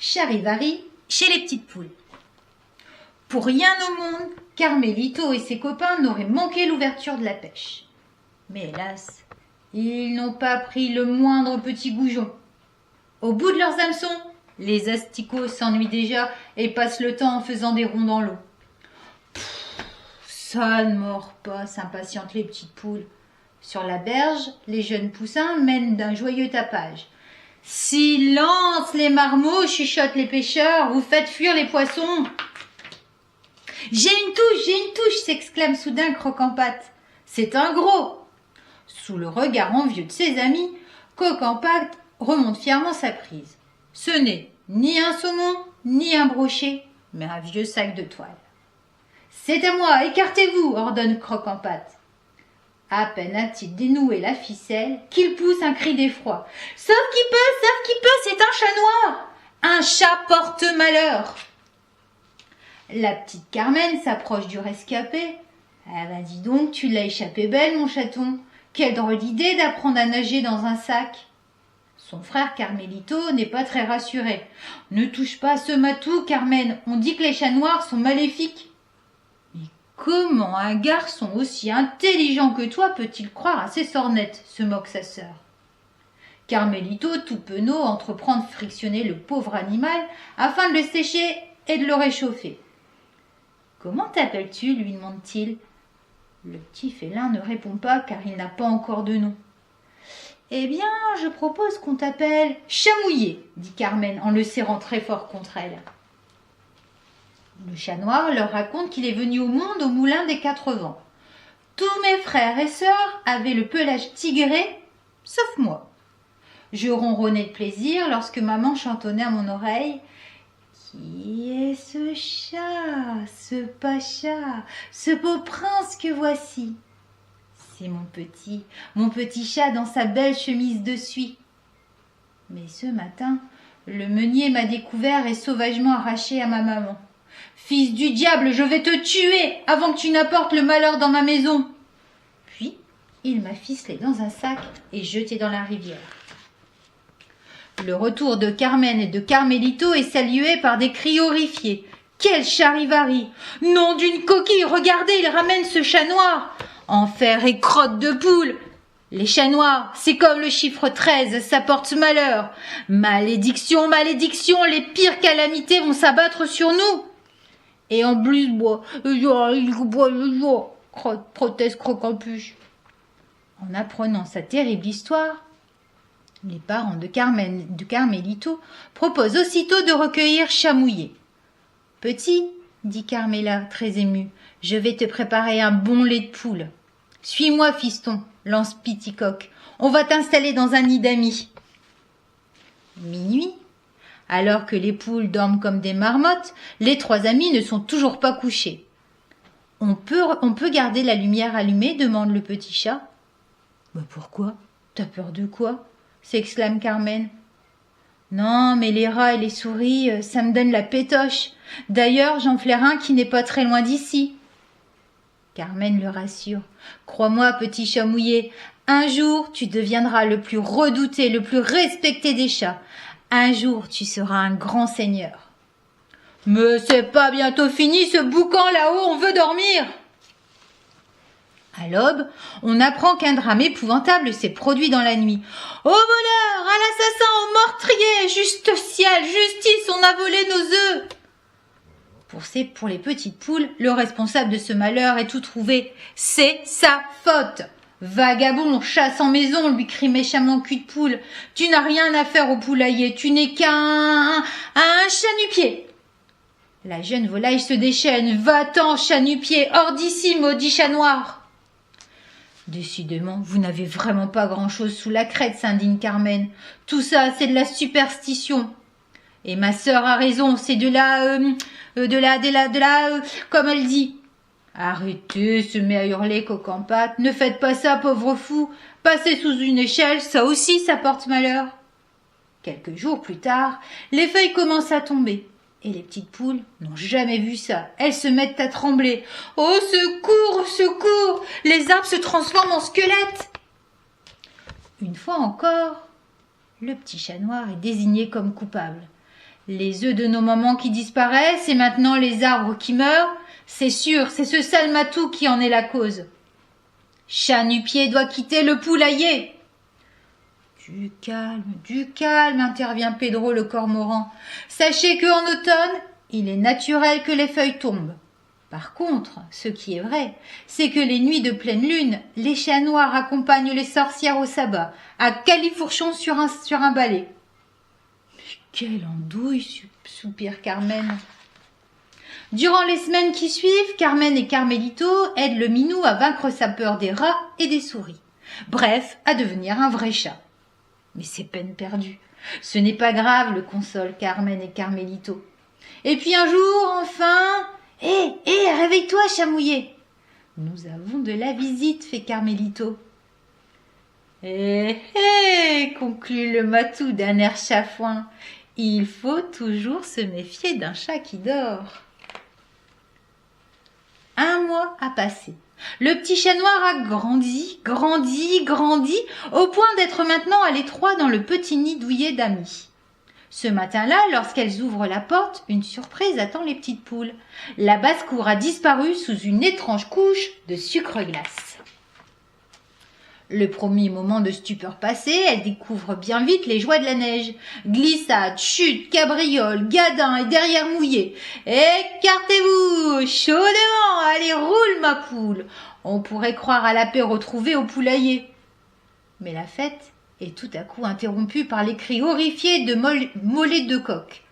Charivari chez les petites poules. Pour rien au monde, Carmelito et ses copains n'auraient manqué l'ouverture de la pêche. Mais hélas, ils n'ont pas pris le moindre petit goujon. Au bout de leurs hameçons, les asticots s'ennuient déjà et passent le temps en faisant des ronds dans l'eau. Ça ne mord pas, s'impatientent les petites poules. Sur la berge, les jeunes poussins mènent d'un joyeux tapage. Silence les marmots, chuchotent les pêcheurs, vous faites fuir les poissons. J'ai une touche, s'exclame soudain Croc-en-Pâte. C'est un gros. Sous le regard envieux de ses amis, Croc-en-Pâte remonte fièrement sa prise. Ce n'est ni un saumon, ni un brochet, mais un vieux sac de toile. C'est à moi, écartez-vous, ordonne Croc-en-Pâte. À peine a-t-il dénoué la ficelle qu'il pousse un cri d'effroi. Sauf qui peut, c'est un chat noir. Un chat porte malheur. La petite Carmen s'approche du rescapé. Ah bah dis donc, tu l'as échappé belle, mon chaton. Quelle drôle d'idée d'apprendre à nager dans un sac. Son frère Carmelito n'est pas très rassuré. Ne touche pas à ce matou, Carmen. On dit que les chats noirs sont maléfiques. Mais comment un garçon aussi intelligent que toi peut-il croire à ces sornettes, se moque sa sœur. Carmelito, tout penaud, entreprend de frictionner le pauvre animal afin de le sécher et de le réchauffer. « Comment t'appelles-tu » lui demande-t-il. Le petit félin ne répond pas car il n'a pas encore de nom. « Eh bien, je propose qu'on t'appelle Chamouillé » dit Carmen en le serrant très fort contre elle. Le chat noir leur raconte qu'il est venu au monde au moulin des 4 vents. Tous mes frères et sœurs avaient le pelage tigré, sauf moi. Je ronronnais de plaisir lorsque maman chantonnait à mon oreille. Qui est ce chat, ce pacha, ce beau prince que voici? C'est mon petit chat dans sa belle chemise de suie. Mais ce matin, le meunier m'a découvert et sauvagement arraché à ma maman. Fils du diable, je vais te tuer avant que tu n'apportes le malheur dans ma maison. Puis, il m'a ficelé dans un sac et jeté dans la rivière. Le retour de Carmen et de Carmelito est salué par des cris horrifiés. Quel charivari! Nom d'une coquille, regardez, il ramène ce chat noir! Enfer et crotte de poule! Les chats noirs, c'est comme le chiffre 13, ça porte malheur. Malédiction, malédiction, les pires calamités vont s'abattre sur nous. Et en plus, proteste Croc-en-Puche. En apprenant sa terrible histoire, les parents de Carmen et de Carmelito proposent aussitôt de recueillir Chamouillé. « Petit, dit Carmela, très émue, je vais te préparer un bon lait de poule. Suis-moi, fiston, lance Piticoque, on va t'installer dans un nid d'amis. » Minuit, alors que les poules dorment comme des marmottes, les 3 amis ne sont toujours pas couchés. On peut garder la lumière allumée, demande le petit chat. « Mais pourquoi? T'as peur de quoi ?» s'exclame Carmen. « Non, mais les rats et les souris, ça me donne la pétoche. D'ailleurs, j'en flaire un qui n'est pas très loin d'ici. » Carmen le rassure. « Crois-moi, petit chat mouillé, un jour tu deviendras le plus redouté, le plus respecté des chats. Un jour tu seras un grand seigneur. »« Mais c'est pas bientôt fini ce boucan là-haut, on veut dormir !» À l'aube, on apprend qu'un drame épouvantable s'est produit dans la nuit. « Au voleur, à l'assassin, au meurtrier, juste ciel, justice, on a volé nos œufs !» Pour les petites poules, le responsable de ce malheur est tout trouvé. C'est sa faute. Vagabond, chat sans maison, lui crie méchamment Cul de Poule. Tu n'as rien à faire au poulailler, tu n'es qu'un chat-nu-pied. La jeune volaille se déchaîne. Va-t'en, chat-nu-pied, hors d'ici, maudit chat noir. Décidément, vous n'avez vraiment pas grand-chose sous la crête, s'indigne Carmen. Tout ça, c'est de la superstition. Et ma sœur a raison, c'est comme elle dit. Arrêtez, se met à hurler Croc-en-Pâte. Ne faites pas ça, pauvre fou. Passer sous une échelle, ça aussi, ça porte malheur. Quelques jours plus tard, les feuilles commencent à tomber. Et les petites poules n'ont jamais vu ça. Elles se mettent à trembler. « Au secours, au secours ! Les arbres se transforment en squelettes !» Une fois encore, le petit chat noir est désigné comme coupable. Les œufs de nos mamans qui disparaissent et maintenant les arbres qui meurent, c'est sûr, c'est ce sale matou qui en est la cause. Chat-nu-pied doit quitter le poulailler. Du calme, intervient Pedro le cormoran. Sachez qu'en automne, il est naturel que les feuilles tombent. Par contre, ce qui est vrai, c'est que les nuits de pleine lune, les chats noirs accompagnent les sorcières au sabbat, à califourchon sur un balai. Mais quelle andouille, soupire Carmen. Durant les semaines qui suivent, Carmen et Carmelito aident le minou à vaincre sa peur des rats et des souris. Bref, à devenir un vrai chat. Mais c'est peine perdue. Ce n'est pas grave, le consolent Carmen et Carmelito. Et puis un jour, enfin... Hé, réveille-toi, chamouillé. Nous avons de la visite, fait Carmelito. Conclut le matou d'un air chafouin. Il faut toujours se méfier d'un chat qui dort. Un mois a passé. Le petit chat noir a grandi, au point d'être maintenant à l'étroit dans le petit nid douillet d'amis. Ce matin-là, lorsqu'elles ouvrent la porte, une surprise attend les petites poules. La basse-cour a disparu sous une étrange couche de sucre glace. Le premier moment de stupeur passé, elles découvrent bien vite les joies de la neige. Glissade, chute, cabriole, gadin et derrière mouillé. Écartez-vous, chaudement, allez roule ma poule. On pourrait croire à la paix retrouvée au poulailler. Mais la fête est tout à coup interrompue par les cris horrifiés de Mollet de Coq.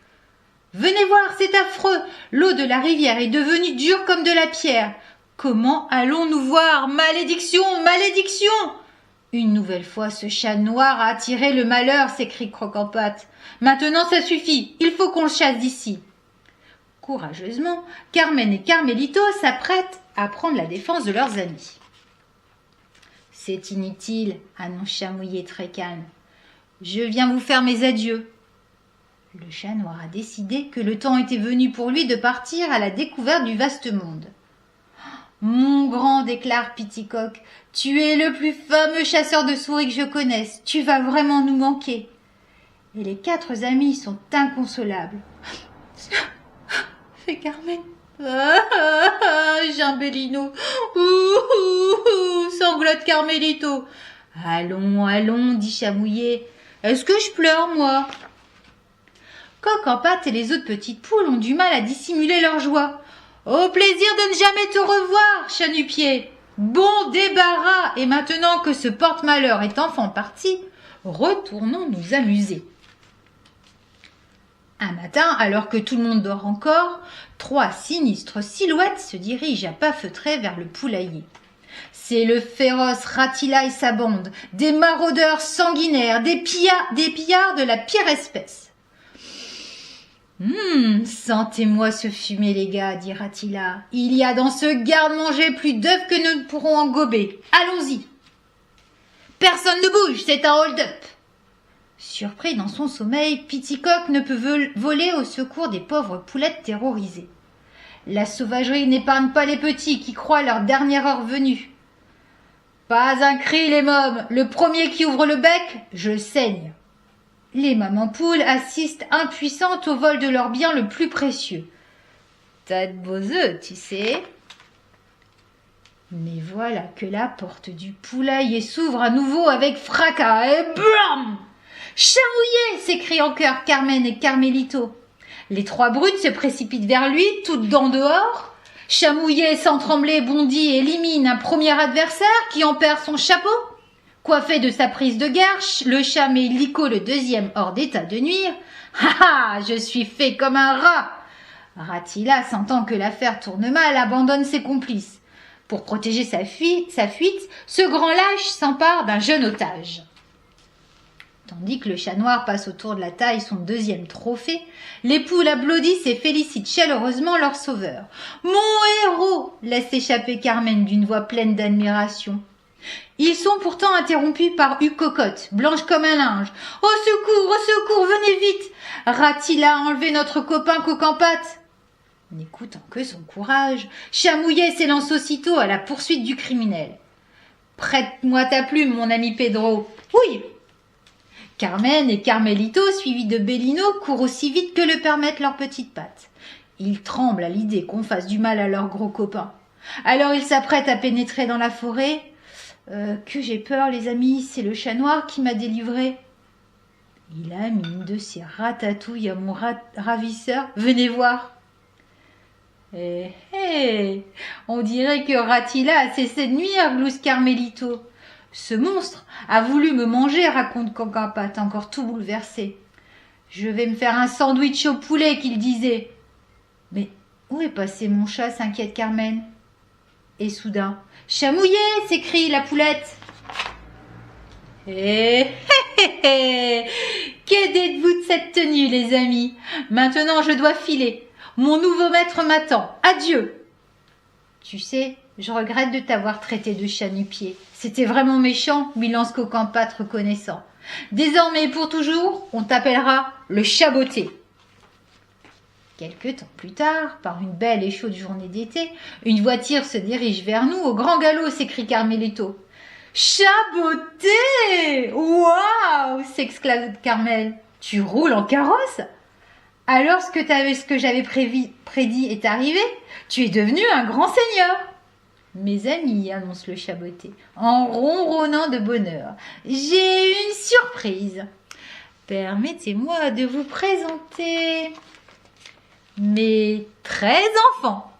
Venez voir, c'est affreux. L'eau de la rivière est devenue dure comme de la pierre. Comment allons-nous voir? Malédiction, malédiction! Une nouvelle fois, ce chat noir a attiré le malheur, s'écrie Croque-en-Pâte. Maintenant, ça suffit, il faut qu'on le chasse d'ici. Courageusement, Carmen et Carmelito s'apprêtent à prendre la défense de leurs amis. C'est inutile, annonce Chamouillé très calme. Je viens vous faire mes adieux. Le chat noir a décidé que le temps était venu pour lui de partir à la découverte du vaste monde. Mon grand, déclare Piticoque, tu es le plus fameux chasseur de souris que je connaisse. Tu vas vraiment nous manquer. Et les 4 amis sont inconsolables. Fait Carmen. Gimbellino. Sanglote Carmelito. Allons, dit Chamouillé. Est-ce que je pleure, moi? Coque-en-Pâte et les autres petites poules ont du mal à dissimuler leur joie. Au plaisir de ne jamais te revoir, Chat-nu-pied. Bon débarras, et maintenant que ce porte-malheur est enfin parti, retournons nous amuser. Un matin, alors que tout le monde dort encore, 3 sinistres silhouettes se dirigent à pas feutrés vers le poulailler. C'est le féroce Ratilla et sa bande, des maraudeurs sanguinaires, des pillards de la pire espèce. Sentez-moi ce fumet, les gars, dit Ratilla. Il y a dans ce garde-manger plus d'œufs que nous ne pourrons en gober. Allons-y. Personne ne bouge, c'est un hold-up. Surpris dans son sommeil, Piticoque ne peut voler au secours des pauvres poulettes terrorisées. La sauvagerie n'épargne pas les petits qui croient leur dernière heure venue. Pas un cri, les mômes. Le premier qui ouvre le bec, je saigne. Les mamans poules assistent impuissantes au vol de leur bien le plus précieux. T'as de beaux œufs, tu sais. Mais voilà que la porte du poulailler s'ouvre à nouveau avec fracas et blam! Chamouillé! S'écrient en chœur Carmen et Carmelito. Les 3 brutes se précipitent vers lui, toutes dents dehors. Chamouillé, sans trembler, bondit et élimine un premier adversaire qui en perd son chapeau. Coiffé de sa prise de guerre, le chat met Lico le 2e hors d'état de nuire. Je suis fait comme un rat. Ratilla, sentant que l'affaire tourne mal, abandonne ses complices. Pour protéger sa fuite, ce grand lâche s'empare d'un jeune otage. Tandis que le chat noir passe autour de la taille son 2e trophée, les poules applaudissent et félicitent chaleureusement leur sauveur. « Mon héros !» laisse échapper Carmen d'une voix pleine d'admiration. Ils sont pourtant interrompus par Cocotte, blanche comme un linge. « Au secours, venez vite! Ratilla a enlevé notre copain Coque-en-Pâte !» N'écoutant que son courage, Chamouillet s'élance aussitôt à la poursuite du criminel. « Prête-moi ta plume, mon ami Pedro. » « Oui !» Carmen et Carmelito, suivis de Bellino, courent aussi vite que le permettent leurs petites pattes. Ils tremblent à l'idée qu'on fasse du mal à leurs gros copains. Alors ils s'apprêtent à pénétrer dans la forêt. Que j'ai peur, les amis, c'est le chat noir qui m'a délivré. Il a mis une de ses ratatouilles à mon ravisseur. Venez voir. On dirait que Ratilla a cessé de nuire, glousse Carmelito. Ce monstre a voulu me manger, raconte Cancapat, encore tout bouleversé. Je vais me faire un sandwich au poulet, qu'il disait. Mais où est passé mon chat, s'inquiète Carmen. Et soudain, chamouillé, s'écrie la poulette. Que dites-vous de cette tenue, les amis? Maintenant, je dois filer. Mon nouveau maître m'attend. Adieu. Tu sais, je regrette de t'avoir traité de chat nu-pied. C'était vraiment méchant, lui lance Cancapat reconnaissant. Désormais et pour toujours, on t'appellera le chat botté. Quelque temps plus tard, par une belle et chaude journée d'été, une voiture se dirige vers nous au grand galop, s'écrie Carmelito. Chat botté! Waouh! S'exclame Carmel. Tu roules en carrosse? Alors ce que j'avais prédit est arrivé. Tu es devenu un grand seigneur. Mes amis, annonce le chat botté, en ronronnant de bonheur, j'ai une surprise. Permettez-moi de vous présenter mes 13 enfants.